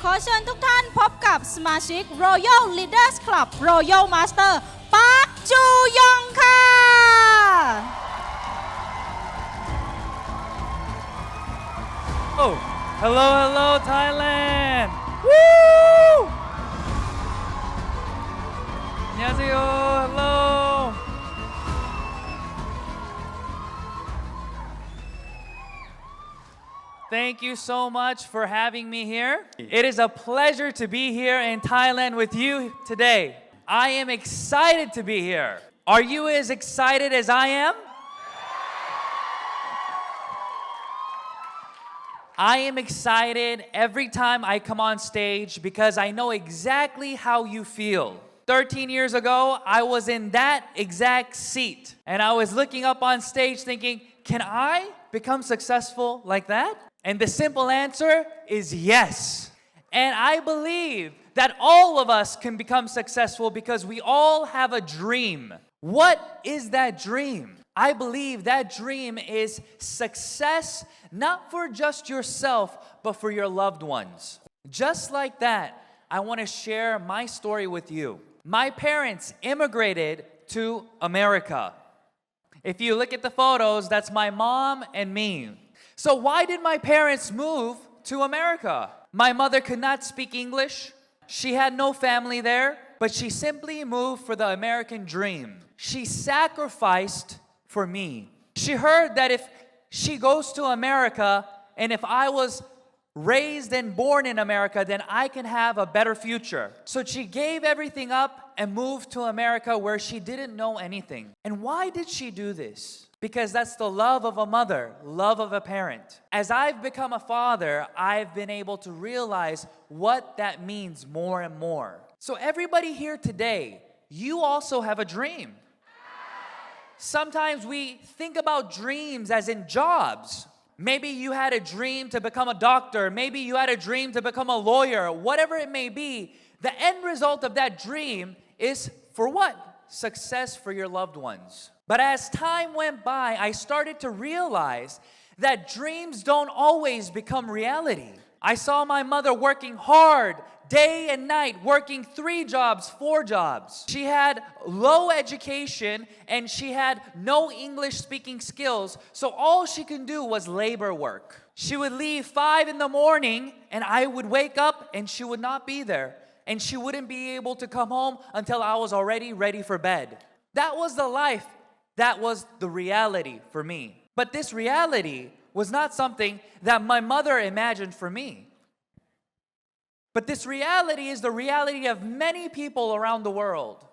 ขอเชิญทุกท่านพบกับสมาชิก Royal Leaders Club Royal Master ปาร์คจูยองค่ะ Oh, hello Thailand. Woo! 안녕하세요. Hello. Thank you so much for having me here. It is a pleasure to be here in Thailand with you today. I am excited to be here. Are you as excited as I am? I am excited every time I come on stage because I know exactly how you feel. 13 years ago, I was in that exact seat. And I was looking up on stage thinking, can I become successful like that? And the simple answer is yes. And I believe that all of us can become successful because we all have a dream. What is that dream? I believe that dream is success, not for just yourself, but for your loved ones. Just like that, I want to share my story with you. My parents immigrated to America. If you look at the photos, that's my mom and me. So why did my parents move to America? My mother could not speak English. She had no family there, but she simply moved for the American dream. She sacrificed for me. She heard that if she goes to America and if I was raised and born in America, then I can have a better future. So she gave everything up and moved to America where she didn't know anything. And why did she do this? Because that's the love of a mother, love of a parent. As I've become a father, I've been able to realize what that means more and more. So everybody here today, you also have a dream. Sometimes we think about dreams as in jobs. Maybe you had a dream to become a doctor. Maybe you had a dream to become a lawyer. Whatever it may be, the end result of that dream is for what? Success for your loved ones. But as time went by, I started to realize that dreams don't always become reality. I saw my mother working hard, day and night, working 3 jobs, 4 jobs. She had low education and she had no English speaking skills, so all she could do was labor work. She would leave 5 in the morning and I would wake up and she would not be there. And she wouldn't be able to come home until I was already ready for bed. That was the life. That was the reality for me. But this reality was not something that my mother imagined for me. But this reality is the reality of many people around the world.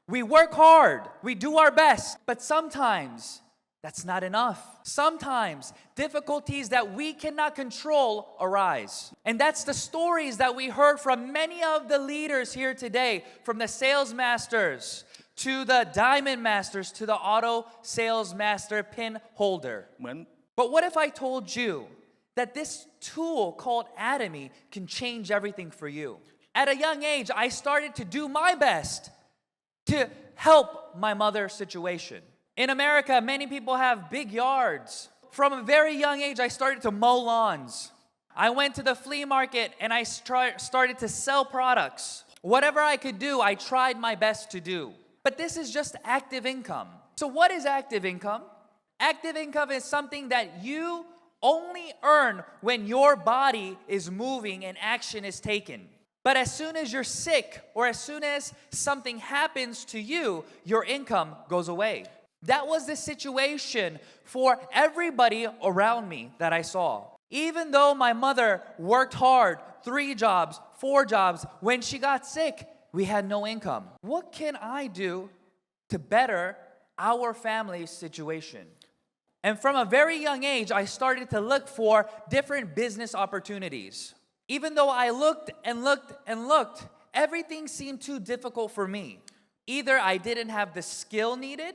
We work hard, we do our best, but sometimes that's not enough. Sometimes difficulties that we cannot control arise. And that's the stories that we heard from many of the leaders here today, from the sales masters to the diamond masters to the auto sales master pin holder. But what if I told you that this tool called Atomy can change everything for you? At a young age, I started to do my best to help my mother's situation. In America, many people have big yards. From a very young age, I started to mow lawns. I went to the flea market and I started to sell products. Whatever I could do, I tried my best to do. But this is just active income. So what is active income? Active income is something that you only earn when your body is moving and action is taken. But as soon as you're sick or as soon as something happens to you, your income goes away. That was the situation for everybody around me that I saw. Even though my mother worked hard, 3 jobs, 4 jobs, when she got sick, we had no income. What can I do to better our family's situation? And from a very young age, I started to look for different business opportunities. Even though I looked and looked and looked, everything seemed too difficult for me. Either I didn't have the skill needed,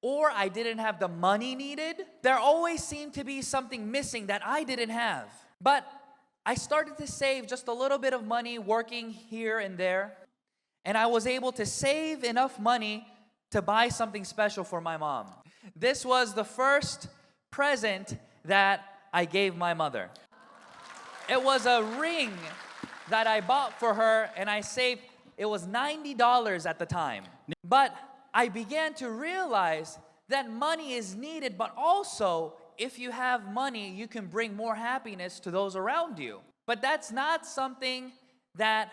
or I didn't have the money needed. There always seemed to be something missing that I didn't have. But I started to save just a little bit of money working here and there. And I was able to save enough money to buy something special for my mom. This was the first present that I gave my mother. It was a ring that I bought for her and I saved, it was $90 at the time. But I began to realize that money is needed, but also if you have money, you can bring more happiness to those around you. But that's not something that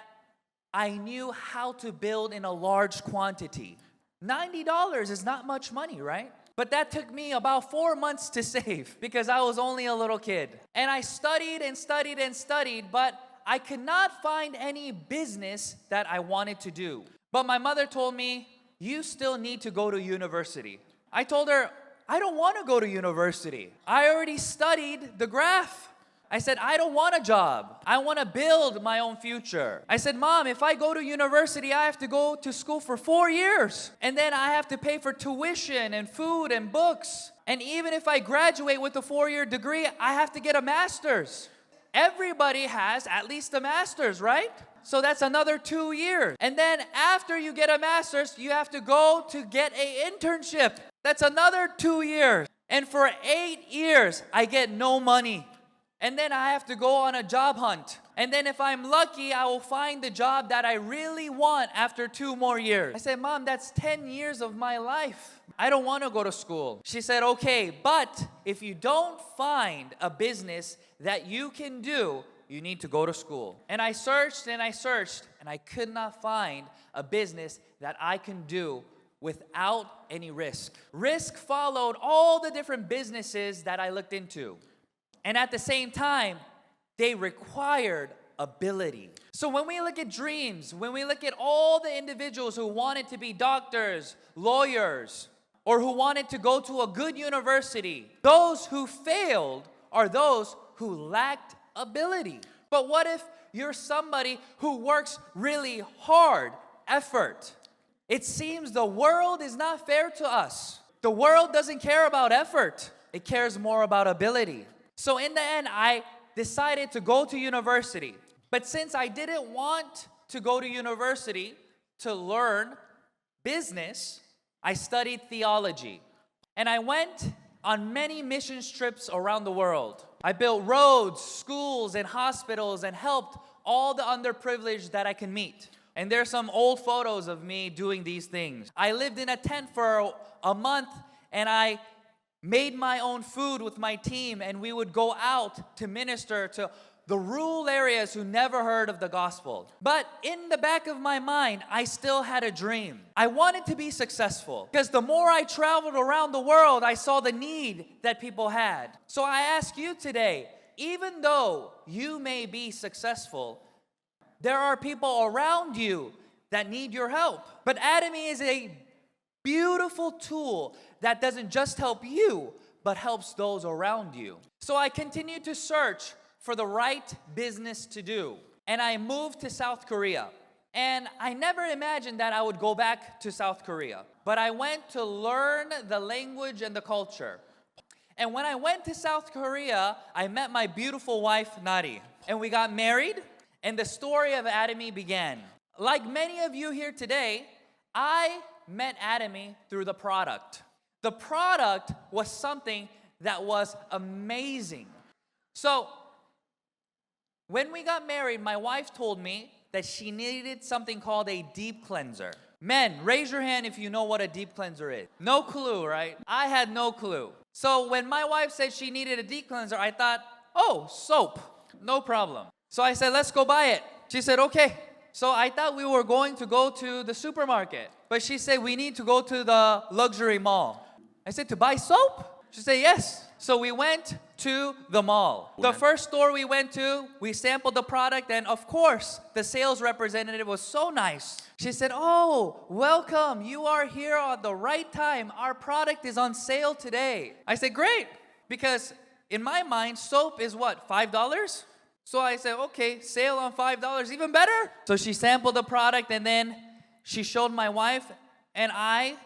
I knew how to build in a large quantity. $90 is not much money, right? But that took me about 4 months to save because I was only a little kid. And I studied and studied and studied, but I could not find any business that I wanted to do. But my mother told me, you still need to go to university. I told her, I don't want to go to university. I already studied the graph. I said, I don't want a job. I want to build my own future. I said, Mom, if I go to university, I have to go to school for 4 years. And then I have to pay for tuition and food and books. And even if I graduate with a 4-year degree, I have to get a master's. Everybody has at least a master's, right? So that's another 2 years. And then after you get a master's, you have to go to get an internship. That's another 2 years. And for 8 years, I get no money. And then I have to go on a job hunt. And then if I'm lucky, I will find the job that I really want after 2 more years. I said, Mom, that's 10 years of my life. I don't want to go to school. She said, okay, but if you don't find a business that you can do, you need to go to school. And I searched and I searched, and I could not find a business that I can do without any risk. Risk followed all the different businesses that I looked into. And at the same time, they required ability. So when we look at dreams, when we look at all the individuals who wanted to be doctors, lawyers, or who wanted to go to a good university, those who failed are those who lacked ability. But what if you're somebody who works really hard, effort? It seems the world is not fair to us. The world doesn't care about effort. It cares more about ability. So in the end, I decided to go to university. But since I didn't want to go to university to learn business, I studied theology. And I went on many mission trips around the world. I built roads, schools, and hospitals and helped all the underprivileged that I can meet. And there's some old photos of me doing these things. I lived in a tent for a month, and I made my own food with my team, and we would go out to minister to the rural areas who never heard of the gospel. But in the back of my mind, I still had a dream. I wanted to be successful because the more I traveled around the world, I saw the need that people had. So I ask you today, even though you may be successful, there are people around you that need your help. But Atomy is a beautiful tool that doesn't just help you, but helps those around you. So I continued to search for the right business to do. And I moved to South Korea. And I never imagined that I would go back to South Korea. But I went to learn the language and the culture. And when I went to South Korea, I met my beautiful wife, Nari. And we got married, and the story of Atomy began. Like many of you here today, I met Atomy through the product. The product was something that was amazing. So, when we got married, my wife told me that she needed something called a deep cleanser. Men, raise your hand if you know what a deep cleanser is. No clue, right? I had no clue. So when my wife said she needed a deep cleanser, I thought, oh, soap, no problem. So I said, let's go buy it. She said, okay. So I thought we were going to go to the supermarket. But she said, we need to go to the luxury mall. I said, to buy soap? She said, yes. So we went to the mall. The first store we went to, we sampled the product, and of course, the sales representative was so nice. She said, oh, welcome. You are here at the right time. Our product is on sale today. I said, great. Because in my mind, soap is what, $5? So I said, okay, sale on $5, even better. So she sampled the product, and then she showed my wife, and I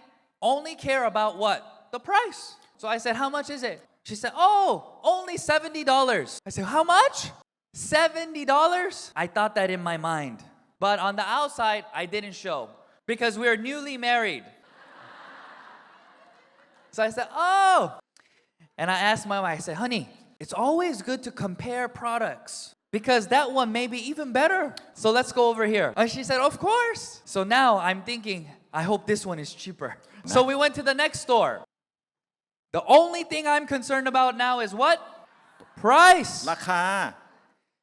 only care about what? The price. So I said, how much is it? She said, oh, only $70. I said, how much? $70? I thought that in my mind. But on the outside, I didn't show because we were newly married. So I said, oh. And I asked my wife, I said, honey, it's always good to compare products because that one may be even better. So let's go over here. And she said, of course. So now I'm thinking, I hope this one is cheaper. So we went to the next store. The only thing I'm concerned about now is what? Price. ราคา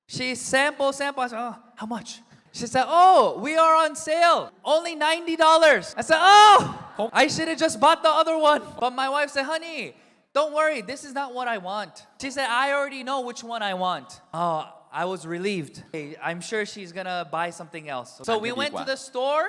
She sample. I said, oh, how much? She said, oh, we are on sale. Only $90. I said, oh, I should have just bought the other one. But my wife said, honey, don't worry. This is not what I want. She said, I already know which one I want. Oh, I was relieved. Hey, I'm sure she's going to buy something else. So we went to the store.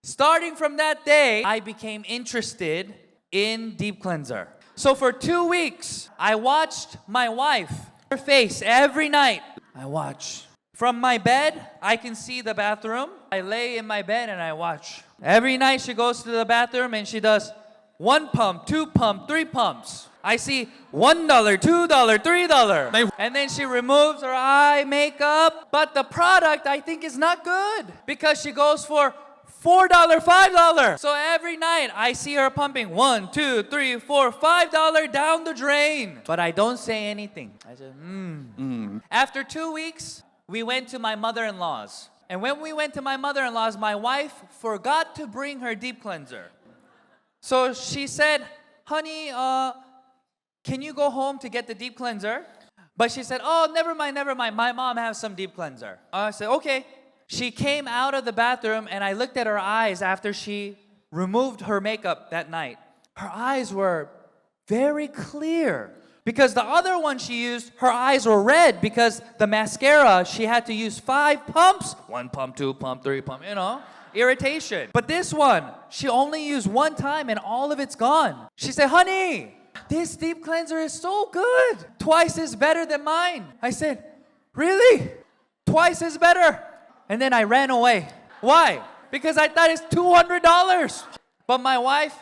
Starting from that day, I became interested in deep cleanser. So for 2 weeks, I watched my wife, her face every night. I watch. From my bed, I can see the bathroom. I lay in my bed and I watch. Every night she goes to the bathroom and she does 1 pump, 2 pump, 3 pumps. I see $1, $2, $3. And then she removes her eye makeup. But the product I think is not good because she goes for $4, $5. So every night I see her pumping $1, $2, $3, $4, $5 down the drain. But I don't say anything. I said, After 2 weeks, we went to my mother-in-law's. And when we went to my mother-in-law's, my wife forgot to bring her deep cleanser. So she said, honey, can you go home to get the deep cleanser? But she said, oh, never mind. My mom has some deep cleanser. I said, okay. She came out of the bathroom and I looked at her eyes after she removed her makeup that night. Her eyes were very clear because the other one she used, her eyes were red because the mascara, she had to use 5 pumps. 1 pump, 2 pump, 3 pump, irritation. But this one, she only used 1 time and all of it's gone. She said, honey, this deep cleanser is so good. Twice as better than mine. I said, really? Twice as better? And then I ran away. Why? Because I thought it's $200. But my wife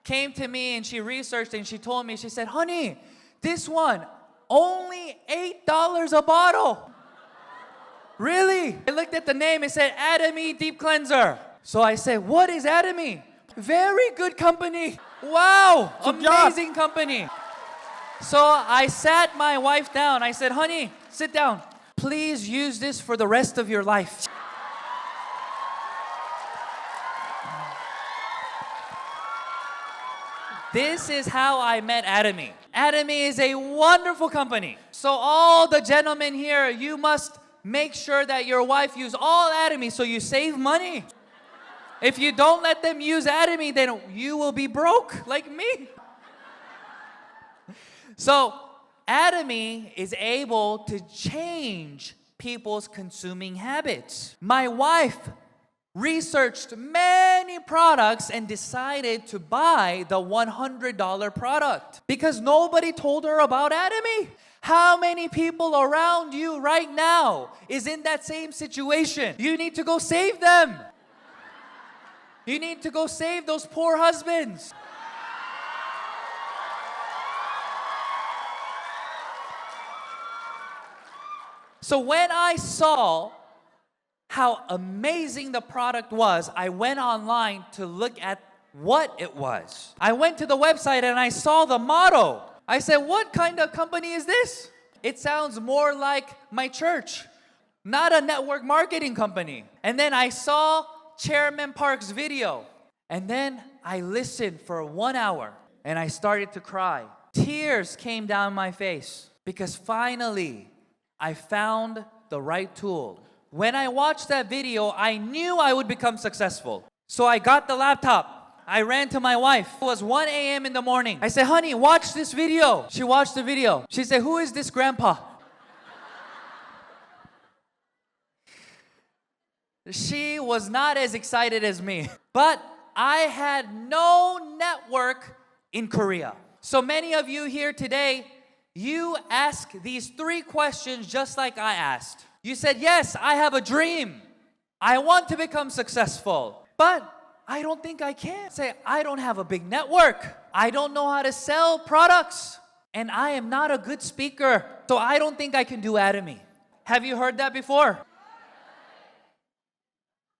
came to me and she researched and she told me, she said, honey, this one, only $8 a bottle. Really? I looked at the name, it said Atomy Deep Cleanser. So I said, what is Atomy? Very good company. Wow, amazing company. So I sat my wife down. I said, honey, sit down. Please use this for the rest of your life. This is how I met Atomy. Atomy is a wonderful company. So all the gentlemen here, you must make sure that your wife use all Atomy so you save money. If you don't let them use Atomy, then you will be broke like me. So Atomy is able to change people's consuming habits. My wife researched many products and decided to buy the $100 product because nobody told her about Atomy. How many people around you right now is in that same situation? You need to go save them. You need to go save those poor husbands. So when I saw how amazing the product was, I went online to look at what it was. I went to the website and I saw the motto. I said, what kind of company is this? It sounds more like my church, not a network marketing company. And then I saw Chairman Park's video. And then I listened for 1 hour and I started to cry. Tears came down my face because finally I found the right tool. When I watched that video, I knew I would become successful. So I got the laptop. I ran to my wife. It was 1 a.m. in the morning. I said, honey, watch this video. She watched the video. She said, who is this grandpa? She was not as excited as me. But I had no network in Korea. So many of you here today, you ask these 3 questions just like I asked. You said, yes, I have a dream. I want to become successful. But I don't think I can. Say, I don't have a big network. I don't know how to sell products. And I am not a good speaker. So I don't think I can do Atomy. Have you heard that before?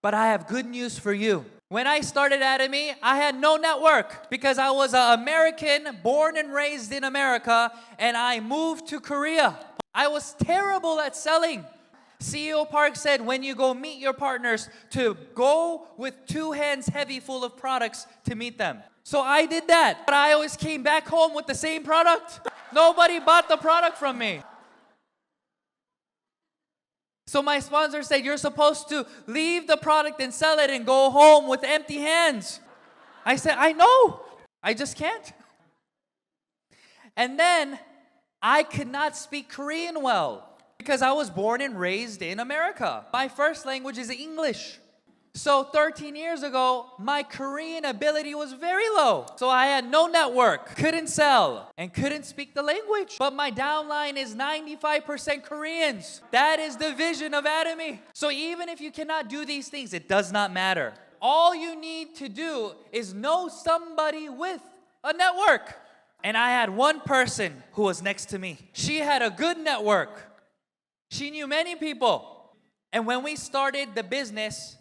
But I have good news for you. When I started Atomy, I had no network because I was an American, born and raised in America, and I moved to Korea. I was terrible at selling. CEO Park said when you go meet your partners to go with 2 hands heavy full of products to meet them. So I did that. But I always came back home with the same product. Nobody bought the product from me. So my sponsor said, you're supposed to leave the product and sell it and go home with empty hands. I said, I know. I just can't. And then I could not speak Korean well because I was born and raised in America. My first language is English. So 13 years ago, my Korean ability was very low. So I had no network, couldn't sell, and couldn't speak the language. But my downline is 95% Koreans. That is the vision of Atomy. So even if you cannot do these things, it does not matter. All you need to do is know somebody with a network. And I had one person who was next to me. She had a good network. She knew many people. And when we started the business,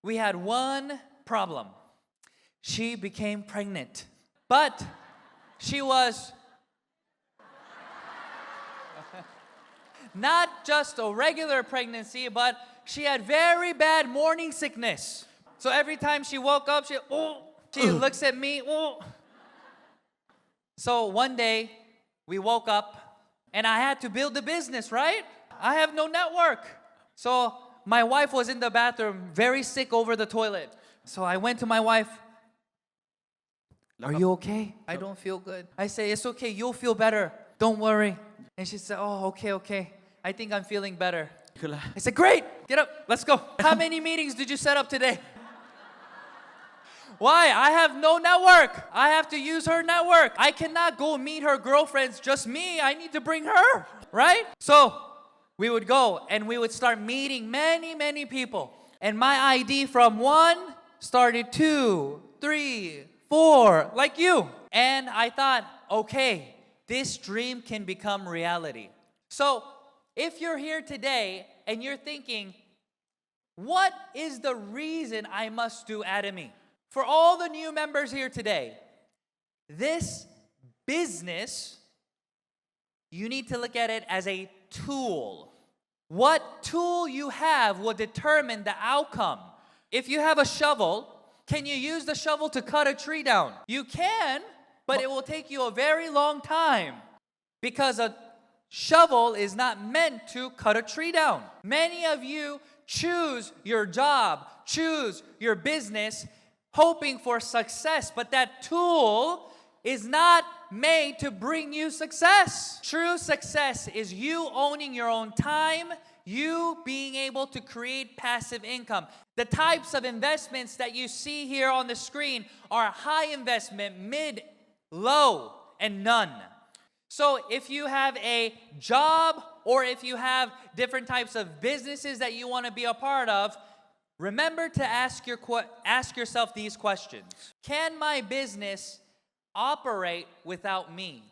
we had one problem. She became pregnant. But she was not just a regular pregnancy, but she had very bad morning sickness. So every time she woke up, she looks at me. So one day, we woke up, and I had to build a business, right? I have no network. So my wife was in the bathroom, very sick over the toilet. So I went to my wife. Are you okay? I don't feel good. I say, it's okay, you'll feel better. Don't worry. And she said, oh, okay. I think I'm feeling better. I said, great, get up, let's go. How many meetings did you set up today? Why? I have no network. I have to use her network. I cannot go meet her girlfriends, just me. I need to bring her, right? So we would go and we would start meeting many people. And my ID from 1 started 2, 3, 4, like you. And I thought, okay, this dream can become reality. So if you're here today and you're thinking, what is the reason I must do Atomy? For all the new members here today, this business, you need to look at it as a tool. What tool you have will determine the outcome. If you have a shovel, can you use the shovel to cut a tree down? You can, but it will take you a very long time because a shovel is not meant to cut a tree down. Many of you choose your job, choose your business, hoping for success, but that tool is not made to bring you success. True success is you owning your own time, you being able to create passive income. The types of investments that you see here on the screen are high investment, mid, low, and none. So if you have a job or if you have different types of businesses that you want to be a part of, remember to ask yourself these questions. Can my business operate without me?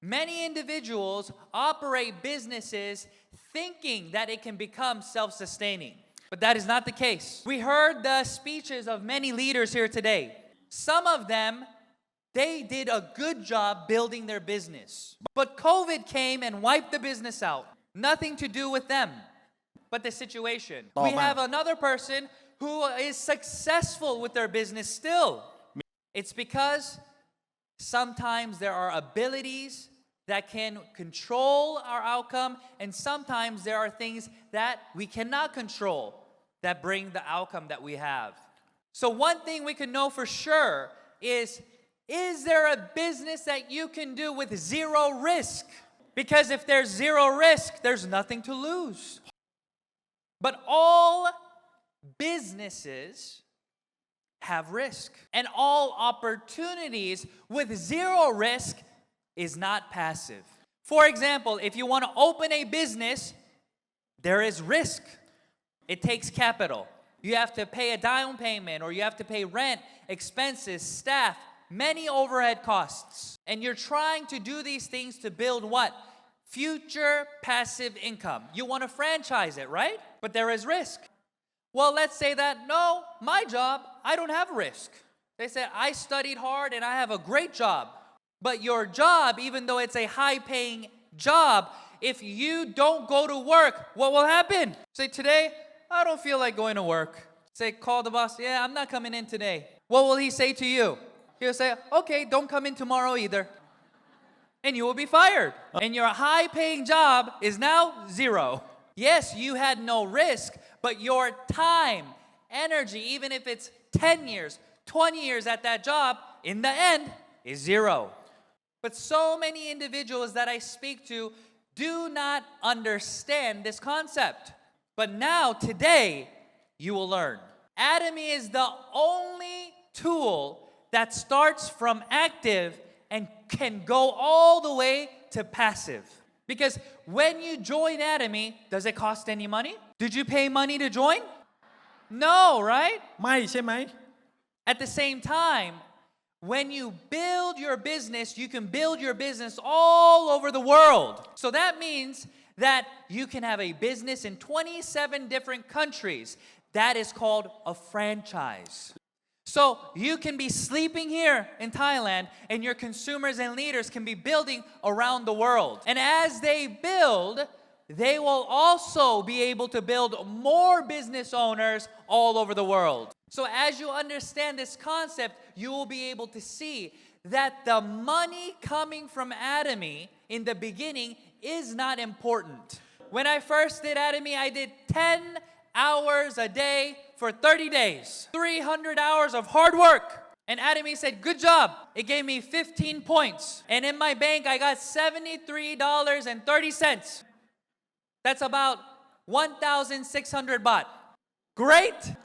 Many individuals operate businesses thinking that it can become self-sustaining, but that is not the case. We heard the speeches of many leaders here today. Some of them, they did a good job building their business, but COVID came and wiped the business out. Nothing to do with them, but the situation. We have another person who is successful with their business still. It's because sometimes there are abilities that can control our outcome, and sometimes there are things that we cannot control that bring the outcome that we have. So one thing we can know for sure is there a business that you can do with zero risk? Because if there's zero risk, there's nothing to lose. But all businesses have risk, and all opportunities with zero risk is not passive. For example, if you want to open a business, there is risk. It takes capital. You have to pay a down payment, or you have to pay rent, expenses, staff, many overhead costs. And you're trying to do these things to build what? Future passive income. You want to franchise it, right? But there is risk. Well, let's say that, no, my job, I don't have risk. They said, I studied hard and I have a great job. But your job, even though it's a high-paying job, if you don't go to work, what will happen? Say, today, I don't feel like going to work. Say, call the boss, yeah, I'm not coming in today. What will he say to you? He'll say, okay, don't come in tomorrow either. And you will be fired. And your high-paying job is now zero. Yes, you had no risk, but your time, energy, even if it's 10 years, 20 years at that job, in the end, is zero. But so many individuals that I speak to do not understand this concept. But now, today, you will learn. Atomy is the only tool that starts from active and can go all the way to passive. Because when you join Atomy, does it cost any money? Did you pay money to join? No, right? ไม่ใช่ไหม At the same time, when you build your business, you can build your business all over the world. So that means that you can have a business in 27 different countries. That is called a franchise. So you can be sleeping here in Thailand and your consumers and leaders can be building around the world. And as they build, they will also be able to build more business owners all over the world. So as you understand this concept, you will be able to see that the money coming from Atomy in the beginning is not important. When I first did Atomy, I did 10 hours a day for 30 days, 300 hours of hard work. And Atomy said, good job. It gave me 15 points. And in my bank, I got $73.30. That's about 1,600 baht. Great.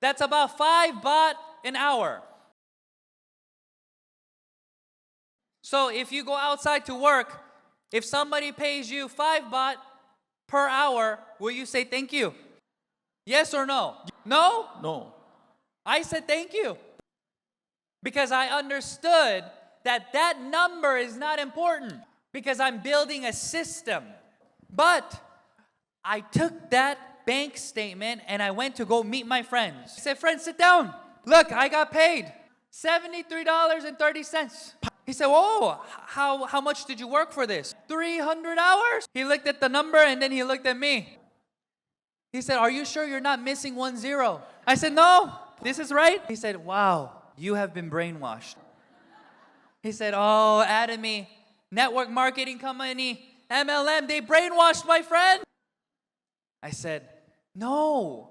That's about 5 baht an hour. So if you go outside to work, if somebody pays you 5 baht per hour, will you say thank you? Yes or no? No? no I said thank you. Because I understood that that number is not important. Because I'm building a system. But I took that bank statement and I went to go meet my friends. I said, friends, sit down. Look, I got paid $73.30. He said, oh, how much did you work for this? 300 hours? He looked at the number and then he looked at me. He said, are you sure you're not missing 1 0? I said, no, this is right. He said, wow, you have been brainwashed. He said, oh, Atomy, network marketing company, MLM, they brainwashed my friend. I said, no,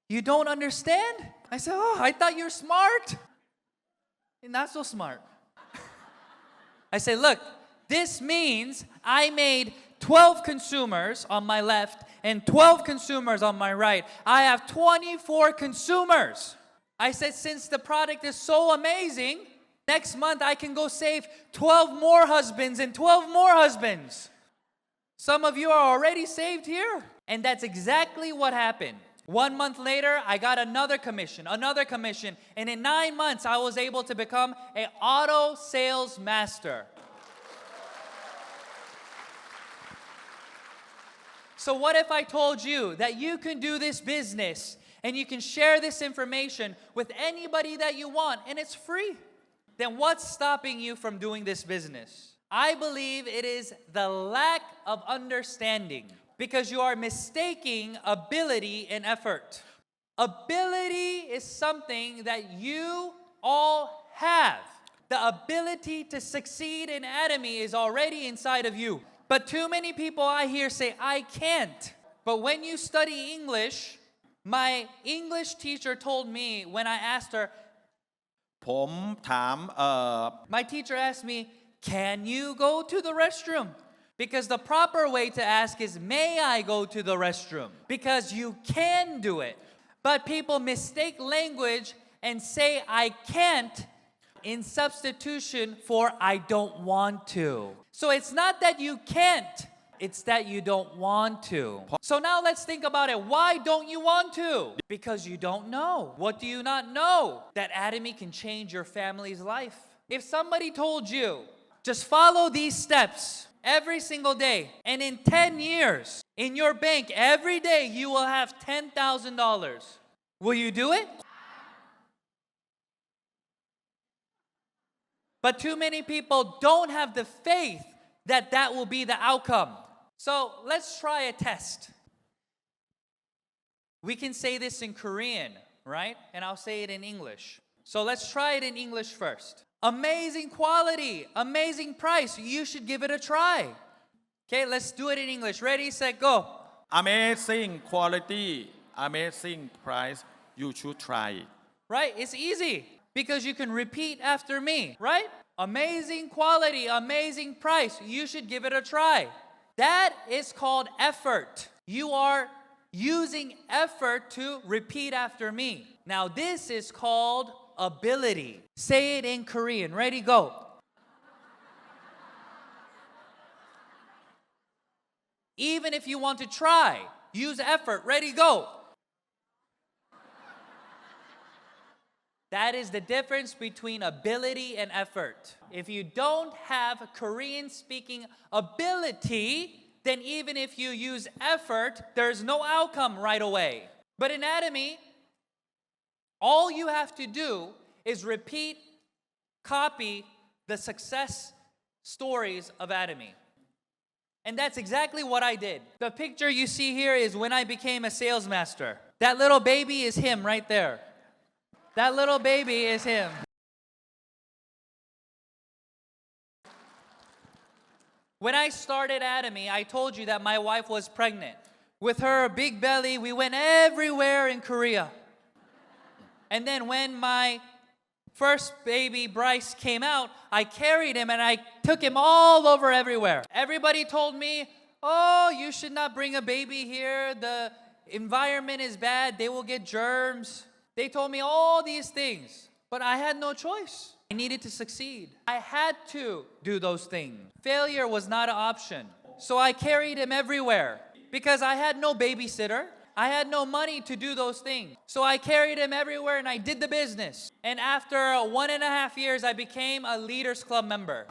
you don't understand? I said, oh, I thought you're smart. You're not so smart. I said, look, this means I made 12 consumers on my left and 12 consumers on my right. I have 24 consumers. I said, since the product is so amazing, next month I can go save 12 more husbands and 12 more husbands. Some of you are already saved here. And that's exactly what happened. 1 month later, I got another commission. And in 9 months, I was able to become an auto sales master. So what if I told you that you can do this business and you can share this information with anybody that you want and it's free? Then what's stopping you from doing this business? I believe it is the lack of understanding. Because you are mistaking ability and effort. Ability is something that you all have. The ability to succeed in Atomy is already inside of you. But too many people I hear say, I can't. But when you study English, my English teacher told me when I asked her, ผมถาม my teacher asked me, can you go to the restroom? Because the proper way to ask is, may I go to the restroom? Because you can do it. But people mistake language and say, I can't, in substitution for I don't want to. So it's not that you can't, it's that you don't want to. So now let's think about it. Why don't you want to? Because you don't know. What do you not know? That Atomy can change your family's life. If somebody told you, just follow these steps every single day, and in 10 years, in your bank, every day, you will have $10,000. Will you do it? But too many people don't have the faith that will be the outcome. So let's try a test. We can say this in Korean, right? And I'll say it in English. So let's try it in English first. Amazing quality, amazing price. You should give it a try. Okay, let's do it in English. Ready, set, go. Amazing quality amazing price you should try it Right? It's easy because you can repeat after me, right? Amazing quality, amazing price. You should give it a try. That is called effort. You are using effort to repeat after me. Now, this is called ability. Say it in Korean. Ready, go. Even if you want to try, use effort. Ready, go. That is the difference between ability and effort. If you don't have Korean speaking ability, then even if you use effort, there's no outcome right away. But in Atomy, all you have to do is repeat, copy the success stories of Atomy. And that's exactly what I did. The picture you see here is when I became a sales master. That little baby is him right there. That little baby is him. When I started Atomy, I told you that my wife was pregnant. With her big belly, we went everywhere in Korea. And then when my first baby, Bryce, came out, I carried him and I took him all over everywhere. Everybody told me, oh, you should not bring a baby here. The environment is bad. They will get germs. They told me all these things, but I had no choice. I needed to succeed. I had to do those things. Failure was not an option. So I carried him everywhere because I had no babysitter. I had no money to do those things. So I carried him everywhere and I did the business. And after 1.5 years, I became a Leaders Club member.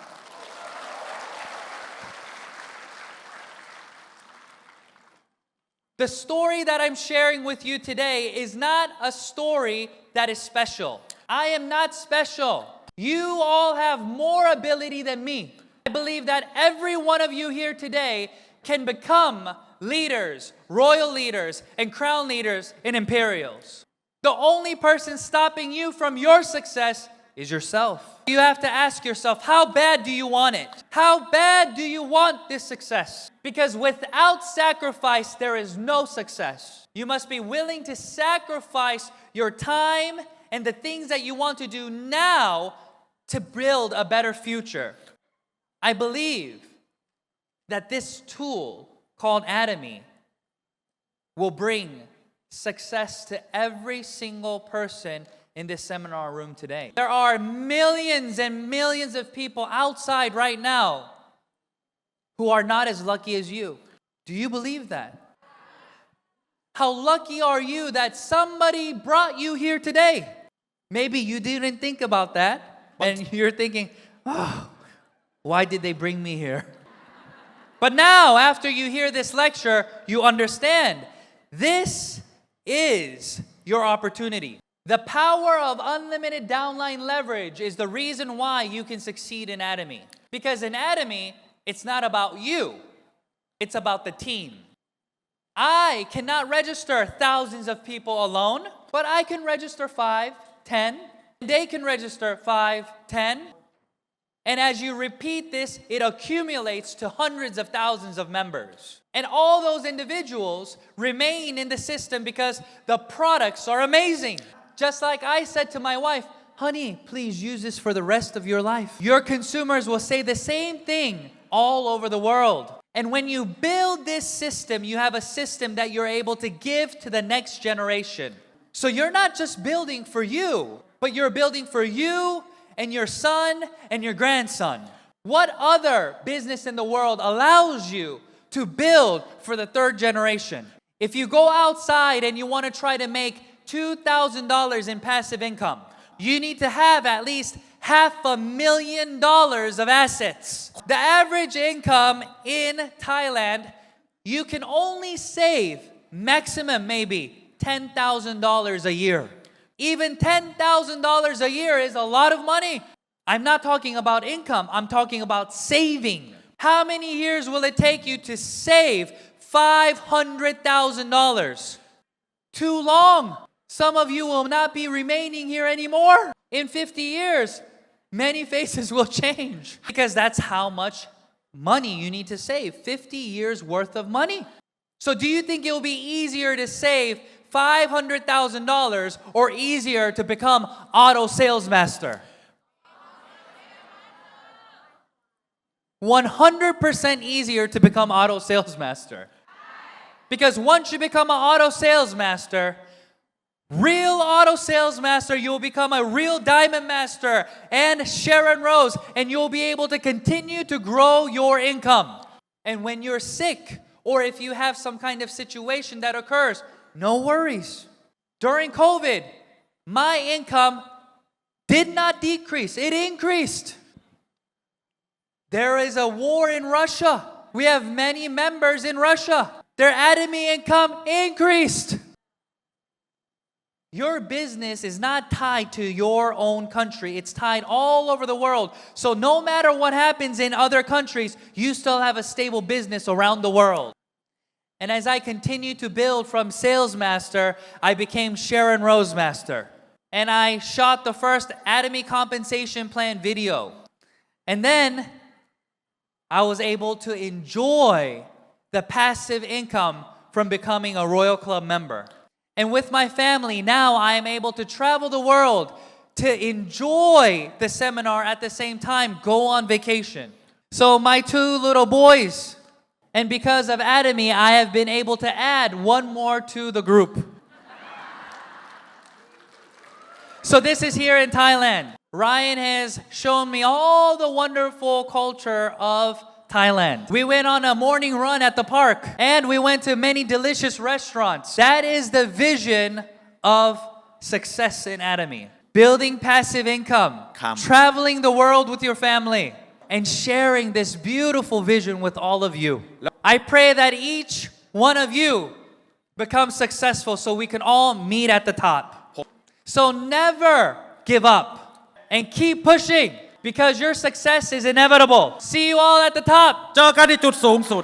The story that I'm sharing with you today is not a story that is special. I am not special. You all have more ability than me. I believe that every one of you here today can become leaders, royal leaders, and crown leaders in imperials. The only person stopping you from your success is yourself. You have to ask yourself, how bad do you want it? How bad do you want this success? Because without sacrifice, there is no success. You must be willing to sacrifice your time and the things that you want to do now to build a better future. I believe that this tool called Atomy will bring success to every single person in this seminar room today. There are millions and millions of people outside right now who are not as lucky as you. Do you believe that? How lucky are you that somebody brought you here today? Maybe you didn't think about that, and you're thinking, oh, why did they bring me here? But now, after you hear this lecture, you understand this is your opportunity. The power of unlimited downline leverage is the reason why you can succeed in Atomy. Because in Atomy, it's not about you, it's about the team. I cannot register thousands of people alone, but I can register 5, 10. They can register 5, 10. And as you repeat this, it accumulates to hundreds of thousands of members. And all those individuals remain in the system because the products are amazing. Just like I said to my wife, honey, please use this for the rest of your life. Your consumers will say the same thing all over the world. And when you build this system, you have a system that you're able to give to the next generation. So you're not just building for you, but you're building for you and your son and your grandson. What other business in the world allows you to build for the third generation? If you go outside and you want to try to make $2,000 in passive income, you need to have at least $500,000 of assets. The average income in Thailand, you can only save maximum maybe $10,000 a year. Even $10,000 a year is a lot of money. I'm not talking about income, I'm talking about saving. How many years will it take you to save $500,000? Too long. Some of you will not be remaining here anymore. In 50 years, many faces will change because that's how much money you need to save. 50 years worth of money. So do you think it will be easier to save $500,000 or easier to become auto sales master? 100% easier to become auto sales master. Because once you become an auto sales master, real auto sales master, you will become a real diamond master and Sharon Rose, and you'll be able to continue to grow your income. And when you're sick, or if you have some kind of situation that occurs, no worries. During COVID, my income did not decrease, it increased. There is a war in Russia. We have many members in Russia. Their Atomy income increased. Your business is not tied to your own country. It's tied all over the world. So no matter what happens in other countries, you still have a stable business around the world. And as I continue to build from sales master, I became Sharon Rose master. And I shot the first Atomy compensation plan video. And then I was able to enjoy the passive income from becoming a Royal Club member. And with my family, now I am able to travel the world to enjoy the seminar at the same time, go on vacation. So my two little boys, and because of Atomy, I have been able to add one more to the group. So this is here in Thailand. Ryan has shown me all the wonderful culture of Thailand. We went on a morning run at the park and we went to many delicious restaurants. That is the vision of success in Atomy. Building passive income, traveling the world with your family, and sharing this beautiful vision with all of you. I pray that each one of you becomes successful so we can all meet at the top. So never give up and keep pushing because your success is inevitable. See you all at the top. เจอกันที่จุดสูงสุด